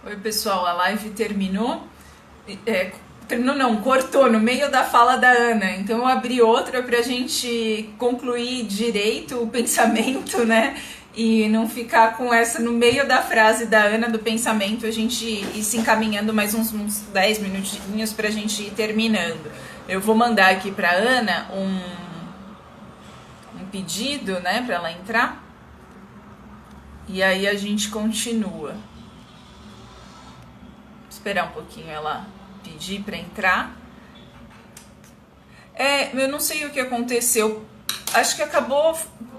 Oi, pessoal, a live terminou. Terminou não, cortou no meio da fala da Ana. Então eu abri outra para a gente concluir direito o pensamento, né? E não ficar com essa no meio da frase da Ana do pensamento, a gente ir se encaminhando mais uns 10 minutinhos para a gente ir terminando. Eu vou mandar aqui para Ana um pedido, né, para ela entrar. E aí a gente continua. Esperar um pouquinho ela pedir para entrar. Eu não sei o que aconteceu. Acho que acabou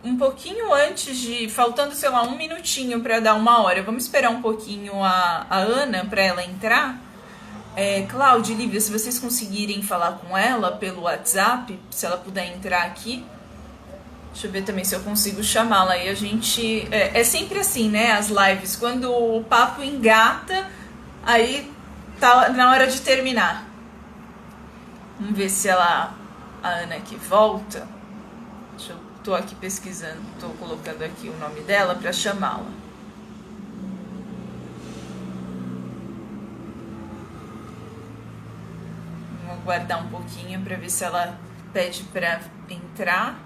um pouquinho antes de... Faltando, sei lá, um minutinho para dar 1 hora. Vamos esperar um pouquinho a Ana para ela entrar. Cláudia e Lívia, se vocês conseguirem falar com ela pelo WhatsApp, se ela puder entrar aqui. Deixa eu ver também se eu consigo chamá-la. Aí a gente... É sempre assim, né? As lives. Quando o papo engata, aí tá na hora de terminar. Vamos ver se a Ana aqui volta. Tô aqui pesquisando, tô colocando aqui o nome dela para chamá-la. Vou aguardar um pouquinho para ver se ela pede para entrar.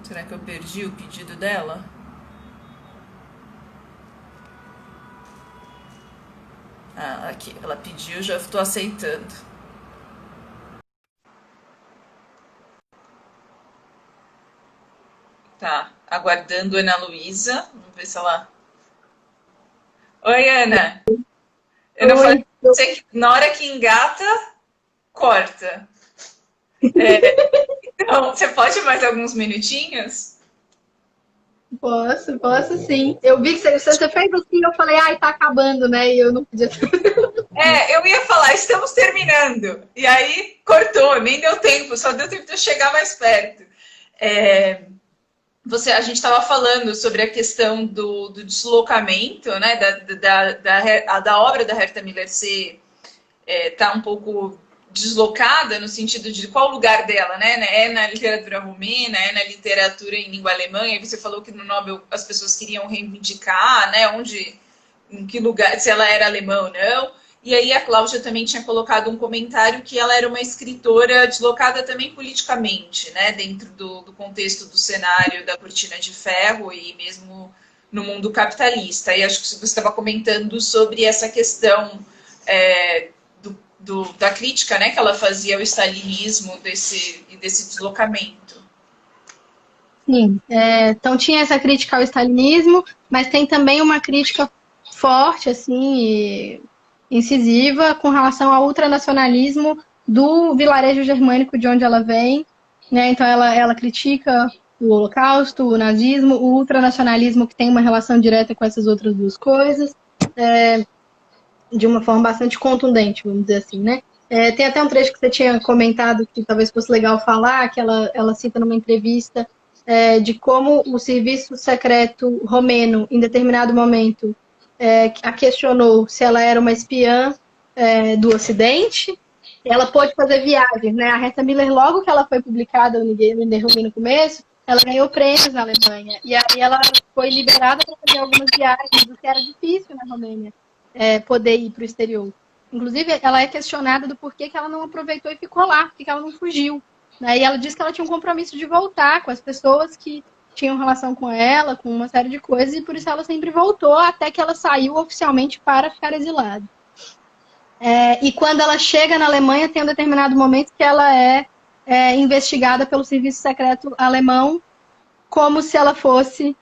Será que eu perdi o pedido dela? Aqui, ela pediu, já estou aceitando. Tá, aguardando a Ana Luísa. Vamos ver se ela... Oi, Ana. Eu não falei Oi, pra você que na hora que engata, corta. Então, você pode mais alguns minutinhos? posso sim. Eu vi que você fez assim, eu falei, ai, tá acabando, né? E eu não podia. Eu ia falar, estamos terminando. E aí cortou, nem deu tempo, só deu tempo de eu chegar mais perto. É, a gente estava falando sobre a questão do deslocamento, né, da obra da Herta Miller ser tá um pouco deslocada no sentido de qual o lugar dela, né? É na literatura romena, é na literatura em língua alemã. E você falou que no Nobel as pessoas queriam reivindicar, né? Em que lugar, se ela era alemã ou não. E aí a Cláudia também tinha colocado um comentário que ela era uma escritora deslocada também politicamente, né? Dentro do contexto do cenário da Cortina de Ferro e mesmo no mundo capitalista. E acho que você estava comentando sobre essa questão é, da crítica, né, que ela fazia ao stalinismo desse deslocamento. Sim. Então tinha essa crítica ao stalinismo, mas tem também uma crítica forte, assim, e incisiva com relação ao ultranacionalismo do vilarejo germânico de onde ela vem, né? Então ela critica o Holocausto, o nazismo, o ultranacionalismo que tem uma relação direta com essas outras duas coisas. De uma forma bastante contundente, vamos dizer assim, né? Tem até um trecho que você tinha comentado que talvez fosse legal falar, que ela cita numa entrevista de como o serviço secreto romeno, em determinado momento, a questionou se ela era uma espiã do Ocidente. Ela pôde fazer viagens, né? A Herta Miller, logo que ela foi publicada no Niederrumi no começo, ela ganhou prêmios na Alemanha. E aí ela foi liberada para fazer algumas viagens, o que era difícil na Romênia poder ir para o exterior. Inclusive, ela é questionada do porquê que ela não aproveitou e ficou lá, porque ela não fugiu. Né? E ela disse que ela tinha um compromisso de voltar com as pessoas que tinham relação com ela, com uma série de coisas, e por isso ela sempre voltou, até que ela saiu oficialmente para ficar exilada. E quando ela chega na Alemanha, tem um determinado momento que ela investigada pelo serviço secreto alemão, como se ela fosse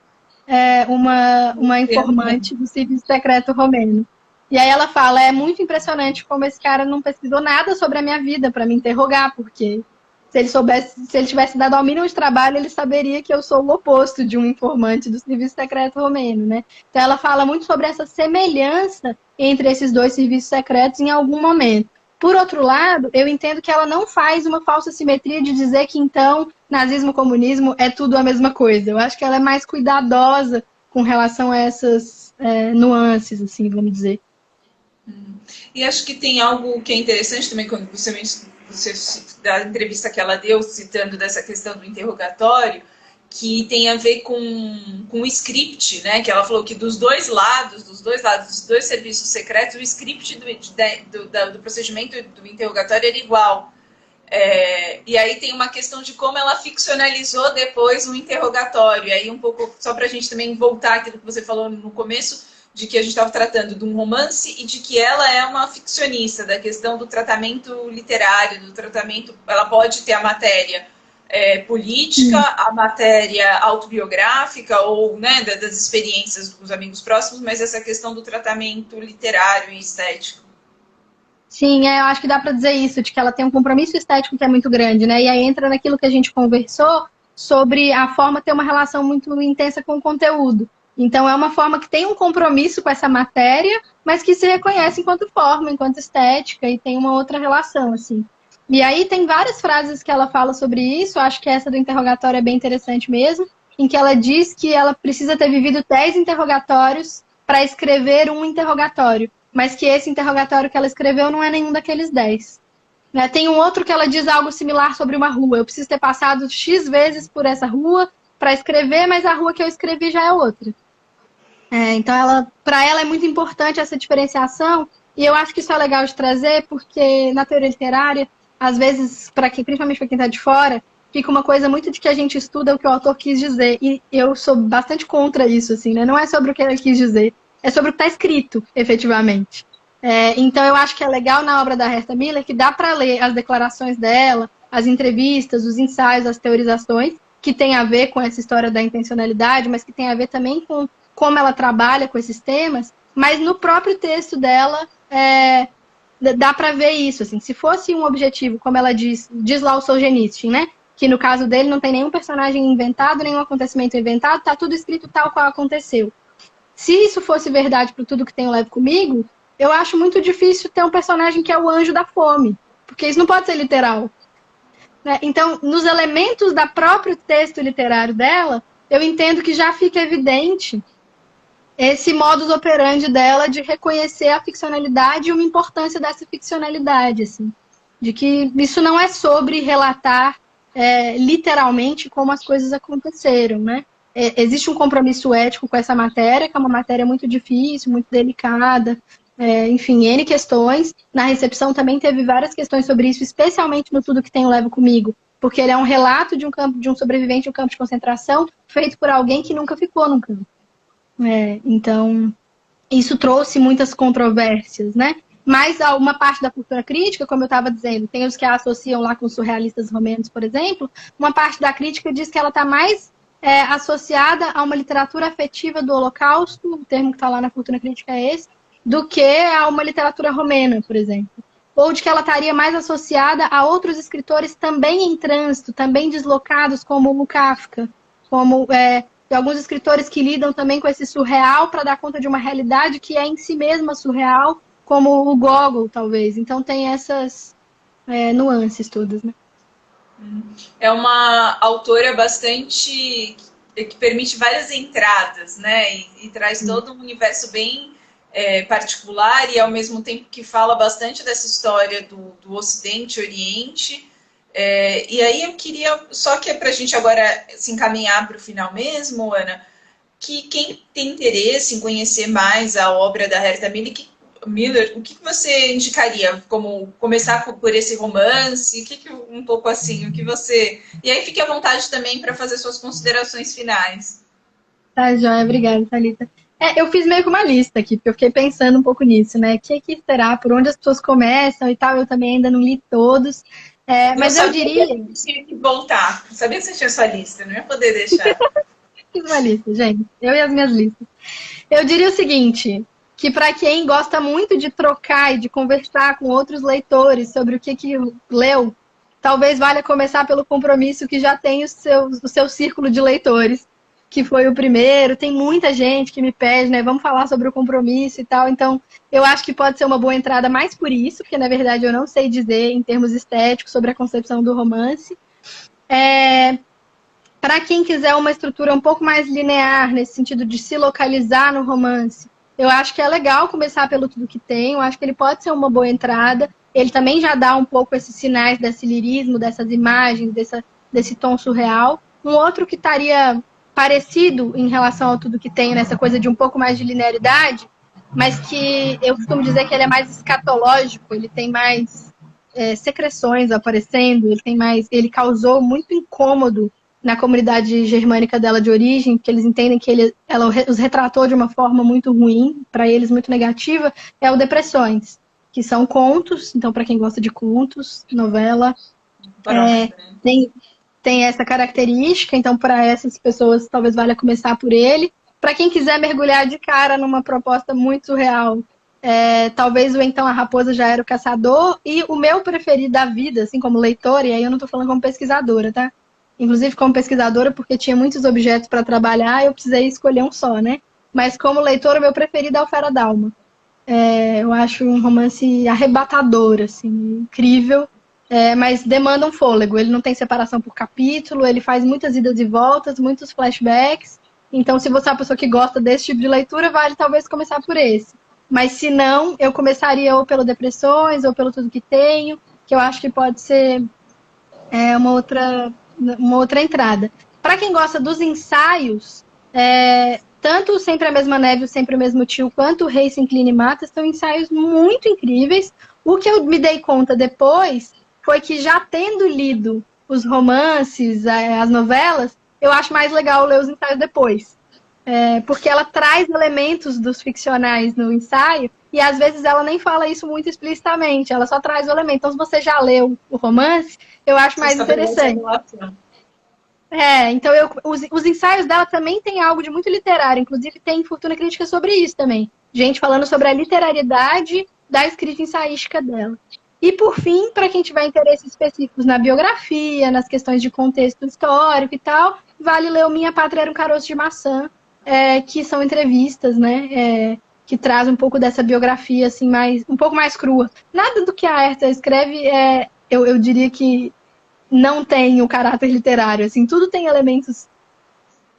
uma informante do serviço secreto romeno. E aí ela fala, é muito impressionante como esse cara não pesquisou nada sobre a minha vida para me interrogar, porque se ele tivesse dado ao mínimo de trabalho, ele saberia que eu sou o oposto de um informante do serviço secreto romeno, né? Então ela fala muito sobre essa semelhança entre esses dois serviços secretos em algum momento. Por outro lado, eu entendo que ela não faz uma falsa simetria de dizer que então nazismo e comunismo é tudo a mesma coisa. Eu acho que ela é mais cuidadosa com relação a essas nuances, assim, vamos dizer. E acho que tem algo que é interessante também quando você da entrevista que ela deu, citando dessa questão do interrogatório, que tem a ver com o script, né? Que ela falou que dos dois lados, dos dois serviços secretos, o script do procedimento do interrogatório era igual. E aí tem uma questão de como ela ficcionalizou depois o interrogatório. E aí um pouco, só para a gente também voltar àquilo que você falou no começo, de que a gente estava tratando de um romance e de que ela é uma ficcionista, da questão do tratamento literário, do tratamento, ela pode ter a matéria política, a matéria autobiográfica ou, né, das experiências dos amigos próximos, mas essa questão do tratamento literário e estético. Sim, eu acho que dá para dizer isso, de que ela tem um compromisso estético que é muito grande, né? E aí entra naquilo que a gente conversou sobre a forma ter uma relação muito intensa com o conteúdo. Então, é uma forma que tem um compromisso com essa matéria, mas que se reconhece enquanto forma, enquanto estética, e tem uma outra relação, assim. E aí tem várias frases que ela fala sobre isso, acho que essa do interrogatório é bem interessante mesmo, em que ela diz que ela precisa ter vivido 10 interrogatórios para escrever um interrogatório, mas que esse interrogatório que ela escreveu não é nenhum daqueles 10. Né? Tem um outro que ela diz algo similar sobre uma rua, eu preciso ter passado X vezes por essa rua para escrever, mas a rua que eu escrevi já é outra. Então, para ela é muito importante essa diferenciação, e eu acho que isso é legal de trazer, porque na teoria literária, às vezes, principalmente para quem está de fora, fica uma coisa muito de que a gente estuda o que o autor quis dizer. E eu sou bastante contra isso, assim, né? Não é sobre o que ele quis dizer, é sobre o que está escrito, efetivamente. Então, eu acho que é legal na obra da Herta Miller que dá para ler as declarações dela, as entrevistas, os ensaios, as teorizações, que tem a ver com essa história da intencionalidade, mas que tem a ver também com como ela trabalha com esses temas, mas no próprio texto dela dá para ver isso, assim, se fosse um objetivo, como ela diz lá o Solzhenitsyn, né, que no caso dele não tem nenhum personagem inventado, nenhum acontecimento inventado, tá tudo escrito tal qual aconteceu. Se isso fosse verdade para tudo que tem o Leve Comigo, eu acho muito difícil ter um personagem que é o anjo da fome, porque isso não pode ser literal. Né? Então, nos elementos do próprio texto literário dela, eu entendo que já fica evidente esse modus operandi dela de reconhecer a ficcionalidade e uma importância dessa ficcionalidade, assim, de que isso não é sobre relatar literalmente como as coisas aconteceram, né? Existe um compromisso ético com essa matéria, que é uma matéria muito difícil, muito delicada, enfim, N questões. Na recepção também teve várias questões sobre isso, especialmente no Tudo que Tenho Levo Comigo, porque ele é um relato de um sobrevivente de um campo de concentração feito por alguém que nunca ficou num campo. Então, isso trouxe muitas controvérsias, né? Mas uma parte da cultura crítica, como eu estava dizendo, tem os que a associam lá com os surrealistas romenos, por exemplo, uma parte da crítica diz que ela está mais associada a uma literatura afetiva do Holocausto, o termo que está lá na cultura crítica é esse, do que a uma literatura romena, por exemplo. Ou de que ela estaria mais associada a outros escritores também em trânsito, também deslocados, como o Kafka, como de alguns escritores que lidam também com esse surreal para dar conta de uma realidade que é em si mesma surreal, como o Gogol, talvez. Então tem essas nuances todas, né? É uma autora bastante que permite várias entradas, né? E traz todo um universo bem particular e ao mesmo tempo que fala bastante dessa história do Ocidente e Oriente. E aí eu queria, só que é para a gente agora se encaminhar para o final mesmo, Ana, que quem tem interesse em conhecer mais a obra da Herta Miller, o que você indicaria? Como começar por esse romance? Um pouco assim, o que você... E aí fique à vontade também para fazer suas considerações finais. Tá, joia. Obrigada, Thalita. Eu fiz meio que uma lista aqui, porque eu fiquei pensando um pouco nisso, né? O que será? Por onde as pessoas começam e tal? Eu também ainda não li todos. Mas eu diria... Que tinha que voltar. Eu sabia que você tinha sua lista, não ia poder deixar. Fiz uma lista, gente. Eu e as minhas listas. Eu diria o seguinte, que para quem gosta muito de trocar e de conversar com outros leitores sobre o que leu, talvez valha começar pelo Compromisso, que já tem o seu círculo de leitores, que foi o primeiro. Tem muita gente que me pede, né? Vamos falar sobre o Compromisso e tal. Então, eu acho que pode ser uma boa entrada mais por isso, porque, na verdade, eu não sei dizer, em termos estéticos, sobre a concepção do romance. Para quem quiser uma estrutura um pouco mais linear, nesse sentido de se localizar no romance, eu acho que é legal começar pelo Tudo que Tem. Eu acho que ele pode ser uma boa entrada. Ele também já dá um pouco esses sinais desse lirismo, dessas imagens, desse tom surreal. Um outro que estaria parecido em relação a tudo que tem nessa coisa de um pouco mais de linearidade, mas que eu costumo dizer que ele é mais escatológico, ele tem mais secreções aparecendo, ele causou muito incômodo na comunidade germânica dela de origem, porque eles entendem que ela os retratou de uma forma muito ruim, para eles muito negativa, é o Depressões, que são contos, então para quem gosta de contos, novela, tem essa característica, então para essas pessoas talvez valha começar por ele. Para quem quiser mergulhar de cara numa proposta muito surreal, talvez o Então a Raposa Já Era o Caçador, e o meu preferido da vida, assim como leitora, e aí eu não estou falando como pesquisadora, tá? Inclusive como pesquisadora, porque tinha muitos objetos para trabalhar, eu precisei escolher um só, né? Mas como leitora, o meu preferido é o Fera d'Alma. Eu acho um romance arrebatador, assim, incrível, mas demanda um fôlego. Ele não tem separação por capítulo, ele faz muitas idas e voltas, muitos flashbacks. Então, se você é uma pessoa que gosta desse tipo de leitura, vale talvez começar por esse. Mas se não, eu começaria ou pelo Depressões, ou pelo Tudo Que Tenho, que eu acho que pode ser uma outra entrada. Para quem gosta dos ensaios, tanto Sempre a Mesma Neve, Sempre o Mesmo Tio, quanto o Rei Se Inclina e Mata, são ensaios muito incríveis. O que eu me dei conta depois foi que, já tendo lido os romances, as novelas, eu acho mais legal ler os ensaios depois. Porque ela traz elementos dos ficcionais no ensaio, e às vezes ela nem fala isso muito explicitamente, ela só traz o elemento. Então, se você já leu o romance, eu acho mais interessante. Então os ensaios dela também tem algo de muito literário, inclusive tem Fortuna Crítica sobre isso também. Gente falando sobre a literariedade da escrita ensaística dela. E por fim, para quem tiver interesses específicos na biografia, nas questões de contexto histórico e tal, vale ler o Minha Pátria Era um Caroço de Maçã, que são entrevistas, né? Que traz um pouco dessa biografia assim, um pouco mais crua. Nada do que a Herta escreve, eu diria que não tem o caráter literário, assim, tudo tem elementos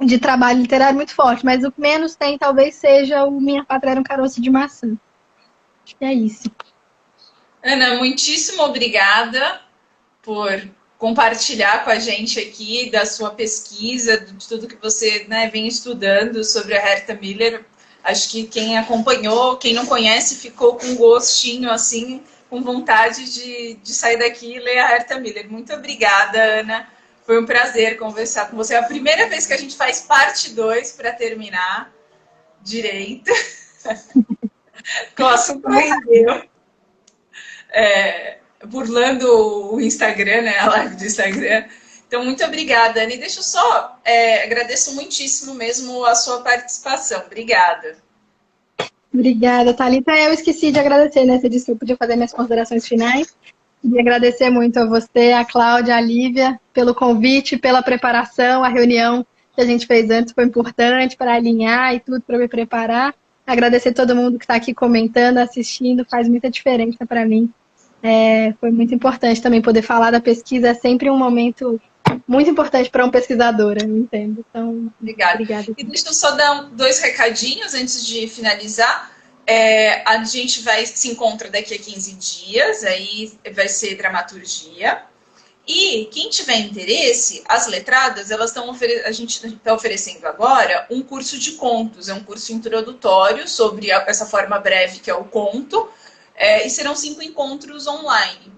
de trabalho literário muito forte, mas o que menos tem talvez seja o Minha Pátria Era um Caroço de Maçã. Acho que é isso. Ana, muitíssimo obrigada por compartilhar com a gente aqui da sua pesquisa, de tudo que você, né, vem estudando sobre a Herta Miller. Acho que quem acompanhou, quem não conhece, ficou com um gostinho, assim, com vontade de sair daqui e ler a Herta Miller. Muito obrigada, Ana. Foi um prazer conversar com você. É a primeira vez que a gente faz parte 2 para terminar direito. O assunto rendeu. Burlando o Instagram, né? A live do Instagram. Então, muito obrigada, Ana. E deixa eu só... agradeço muitíssimo mesmo a sua participação. Obrigada. Obrigada, Thalita. Eu esqueci de agradecer, né? Você disse que eu podia fazer minhas considerações finais. Queria agradecer muito a você, a Cláudia, a Lívia, pelo convite, pela preparação. A reunião que a gente fez antes foi importante para alinhar e tudo, para me preparar. Agradecer todo mundo que está aqui comentando, assistindo, faz muita diferença para mim. Foi muito importante também poder falar da pesquisa. É sempre um momento muito importante para um pesquisador, eu entendo. Então, obrigada. E deixa eu só dar 2 recadinhos antes de finalizar. A gente se encontra daqui a 15 dias, aí vai ser dramaturgia. E quem tiver interesse, as letradas, a gente está oferecendo agora um curso de contos. É um curso introdutório sobre essa forma breve que é o conto, e serão 5 encontros online.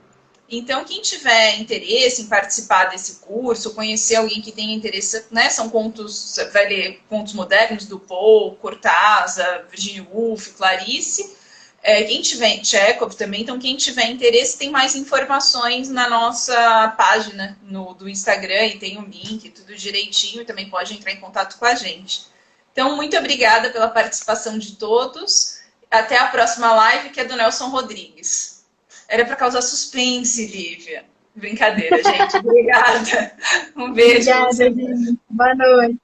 Então, quem tiver interesse em participar desse curso, conhecer alguém que tenha interesse, né? São contos, vai ler contos modernos do Poe, Cortázar, Virginia Woolf, Clarice. Quem tiver, Chekhov também, então quem tiver interesse tem mais informações na nossa página do Instagram, e tem o link, tudo direitinho, e também pode entrar em contato com a gente. Então, muito obrigada pela participação de todos. Até a próxima live, que é do Nelson Rodrigues. Era para causar suspense, Lívia. Brincadeira, gente. Obrigada. Um beijo. Obrigada, gente. Boa noite.